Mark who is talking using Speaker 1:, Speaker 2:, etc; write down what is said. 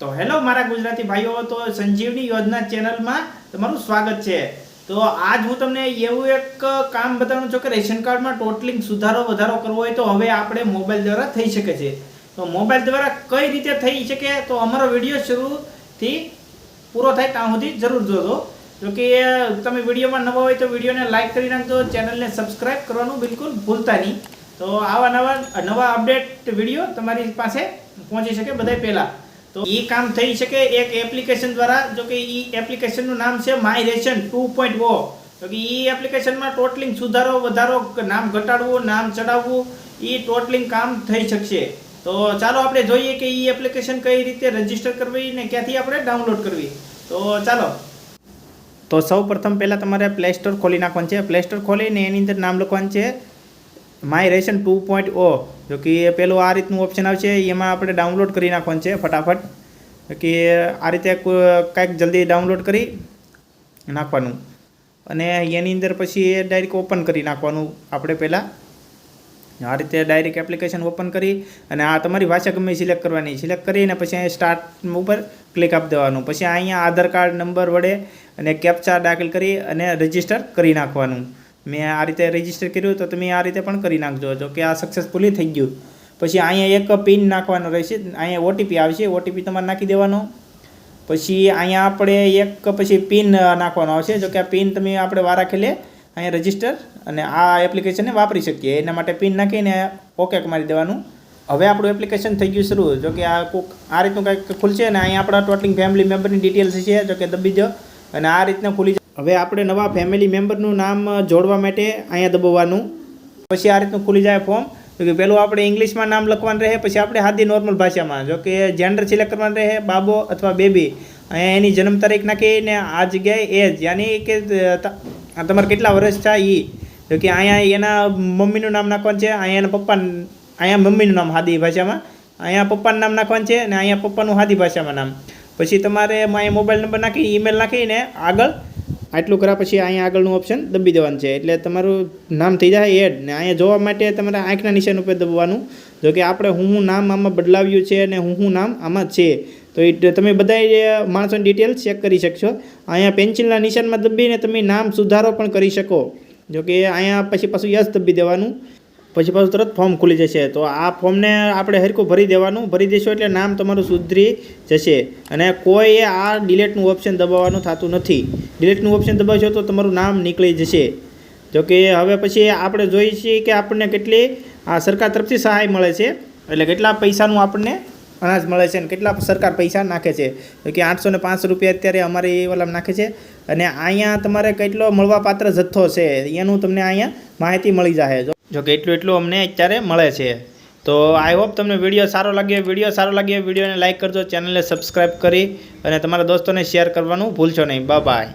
Speaker 1: તો હેલો મારા ગુજરાતી ભાઈઓ, તો સંજીવની યોજના ચેનલમાં તમારું સ્વાગત છે। તો આજ હું તમને એવું એક કામ બતાવવાનું છું કે રેશન કાર્ડમાં ટોટલિંગ સુધારો વધારો કરવો હોય તો હવે આપણે મોબાઈલ દ્વારા થઈ શકે છે। તો મોબાઈલ દ્વારા કઈ રીતે થઈ શકે તો અમારો વિડીયો શરૂથી પૂરો થાય ત્યાં સુધી જરૂર જોજો। જો કે તમે વિડીયોમાં નવા હોય તો વિડીયોને લાઈક કરી નાખજો, ચેનલને સબસ્ક્રાઇબ કરવાનું બિલકુલ ભૂલતા નહીં। તો આવા નવા અપડેટ વિડીયો તમારી પાસે પહોંચી શકે બધાય પહેલાં। તો એ કામ થઈ શકે એક એપ્લિકેશન દ્વારા। જો કે એ એપ્લિકેશનનું નામ છે માય રેશન 2.0। તો કે એ એપ્લિકેશનમાં ટોટલિંગ સુધારો વધારો, નામ ઘટાડવું, નામ ચડાવવું, એ ટોટલિંગ કામ થઈ શકશે। તો ચાલો આપણે જોઈએ કે એ એપ્લિકેશન કઈ રીતે રજીસ્ટર કરવી ને ક્યાંથી આપણે ડાઉનલોડ કરવી। તો ચાલો, તો સૌ પ્રથમ પહેલાં તમારે પ્લે સ્ટોર ખોલી નાખવાનું છે। પ્લે સ્ટોર ખોલીને એની અંદર નામ લખવાનું છે માય રેશન 2.0। જો કે પેલું આ રીતનું ઓપ્શન આવશે, એમાં આપણે ડાઉનલોડ કરી નાખવાનું છે ફટાફટ। કે આ રીતે કાંઈક જલ્દી ડાઉનલોડ કરી નાખવાનું અને એની અંદર પછી એ ડાયરેક્ટ ઓપન કરી નાખવાનું। આપણે પહેલાં આ રીતે ડાયરેક્ટ એપ્લિકેશન ઓપન કરી અને આ તમારી ભાષા ગમે સિલેક્ટ કરવાની, સિલેક્ટ કરીને પછી અહીંયા સ્ટાર્ટ ઉપર ક્લિક આપી દેવાનું। પછી અહીંયા આધાર કાર્ડ નંબર વડે અને કેપ્ચા દાખલ કરી અને રજીસ્ટર કરી નાખવાનું। મેં આ રીતે રજીસ્ટર કર્યું તો તમે આ રીતે પણ કરી નાખજો। જો કે આ સક્સેસફુલી થઈ ગયું। પછી અહીંયા એક પિન નાખવાનો રહેશે, અહીંયા ઓટીપી આવશે, ઓટીપી તમારે નાખી દેવાનો। પછી અહીંયા આપણે એક પછી પિન નાખવાનો આવશે। જો કે આ પિન તમે આપણે વારા ખેલે અહીંયા રજીસ્ટર અને આ એપ્લિકેશનને વાપરી શકીએ, એના માટે પિન નાખીને ઓકે મારી દેવાનું। હવે આપણું એપ્લિકેશન થઈ ગયું શરૂ। જો કે આ રીતનું કંઈક ખુલશે અને અહીંયા આપણા ટોટલિંગ ફેમિલી મેમ્બરની ડિટેલ્સ છે। જો કે દબી દો અને આ રીતના ખુલી જાય। હવે આપણે નવા ફેમિલી મેમ્બરનું નામ જોડવા માટે અહીંયા દબાવવાનું। પછી આ રીતનું ખુલી જાય ફોર્મ। તો કે પહેલું આપણે ઇંગ્લિશમાં નામ લખવાનું રહે, પછી આપણે સાદી નોર્મલ ભાષામાં। જો કે જેન્ડર સિલેક્ટ કરવાનું રહે, બાબો અથવા બેબી। અહીંયા એની જન્મ તારીખ નાખીને આ જગ્યાએ એજ, યાની કે તમારે કેટલા વર્ષ થાય એ। જો કે અહીંયા એના મમ્મીનું નામ નાખવાનું છે, અહીંયા એના પપ્પા, અહીંયા મમ્મીનું નામ સાદી ભાષામાં, અહીંયા પપ્પાનું નામ નાખવાનું છે અને અહીંયા પપ્પાનું સાદી ભાષામાં નામ। પછી તમારે અહીંયા મોબાઈલ નંબર નાખી ઈમેલ નાખીને આગળ આટલું કર્યા પછી અહીંયા આગળનું ઓપ્શન દબી દેવાનું છે, એટલે તમારું નામ થઈ જાય એડ। ને અહીંયા જોવા માટે તમારે આંખના નિશાન ઉપર દબવાનું। જો કે આપણે હું નામ આમાં બદલાવ્યું છે અને હું નામ આમાં છે, તો એ તમે બધા માણસોની ડિટેલ ચેક કરી શકશો। અહીંયા પેન્સિલના નિશાનમાં દબીને તમે નામ સુધારો પણ કરી શકો। જો કે અહીંયા પછી પાછું યસ દબી દેવાનું, પછી પાછું તરત ફોર્મ ખુલી જશે। તો આ ફોર્મને આપણે હરખું ભરી દેવાનું, ભરી દેશો એટલે નામ તમારું સુધરી જશે અને કોઈ આ ડિલેટનું ઓપ્શન દબાવવાનું થતું નથી। ડિલેટનું ઓપ્શન દબાવશો તો તમારું નામ નીકળી જશે। જો કે હવે પછી આપણે જોઈએ છીએ કે આપણને કેટલી આ સરકાર તરફથી સહાય મળે છે, એટલે કેટલા પૈસાનું આપણને અનાજ મળે છે અને કેટલા સરકાર પૈસા નાખે છે। તો કે 805 રૂપિયા અત્યારે અમારે એ વાલા નાખે છે અને અહીંયા તમારે કેટલો મળવાપાત્ર જથ્થો છે એનું તમને અહીંયા માહિતી મળી જશે। જો કે એટલું અમને અત્યારે મળે છે। તો આઈ હોપ તમને વિડીયો સારો લાગ્યો। વિડીયોને લાઇક કરજો, ચેનલને સબસ્ક્રાઈબ કરી અને તમારા દોસ્તોને શેર કરવાનું ભૂલશો નહીં। Bye bye.